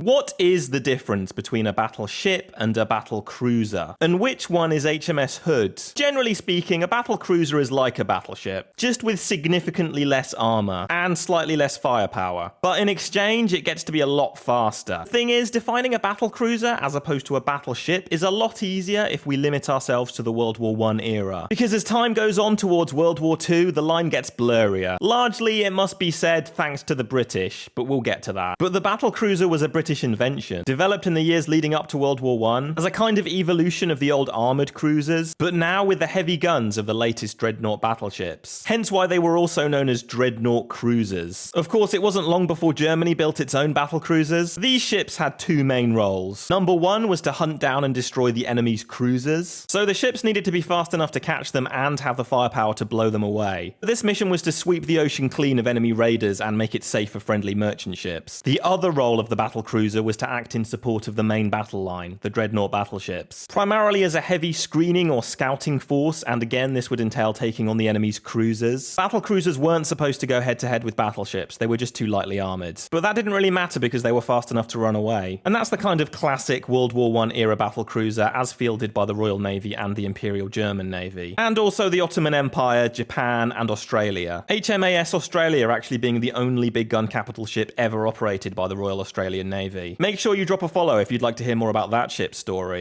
What is the difference between a battleship and a battlecruiser? And which one is HMS Hood? Generally speaking, a battlecruiser is like a battleship, just with significantly less armor and slightly less firepower. But in exchange, it gets to be a lot faster. The thing is, defining a battlecruiser as opposed to a battleship is a lot easier if we limit ourselves to the World War I era. Because as time goes on towards World War II, the line gets blurrier. Largely, it must be said thanks to the British, but we'll get to that. But the battlecruiser was a British invention, developed in the years leading up to World War I as a kind of evolution of the old armoured cruisers, but now with the heavy guns of the latest dreadnought battleships. Hence why they were also known as dreadnought cruisers. Of course, it wasn't long before Germany built its own battlecruisers. These ships had two main roles. Number one was to hunt down and destroy the enemy's cruisers, so the ships needed to be fast enough to catch them and have the firepower to blow them away. This mission was to sweep the ocean clean of enemy raiders and make it safe for friendly merchant ships. The other role of the battlecruiser was to act in support of the main battle line, the dreadnought battleships, primarily as a heavy screening or scouting force, and again this would entail taking on the enemy's cruisers. Battlecruisers weren't supposed to go head-to-head with battleships, they were just too lightly armoured. But that didn't really matter because they were fast enough to run away. And that's the kind of classic World War I era battlecruiser as fielded by the Royal Navy and the Imperial German Navy. And also the Ottoman Empire, Japan, and Australia. HMAS Australia actually being the only big gun capital ship ever operated by the Royal Australian Navy. Make sure you drop a follow if you'd like to hear more about that ship's story.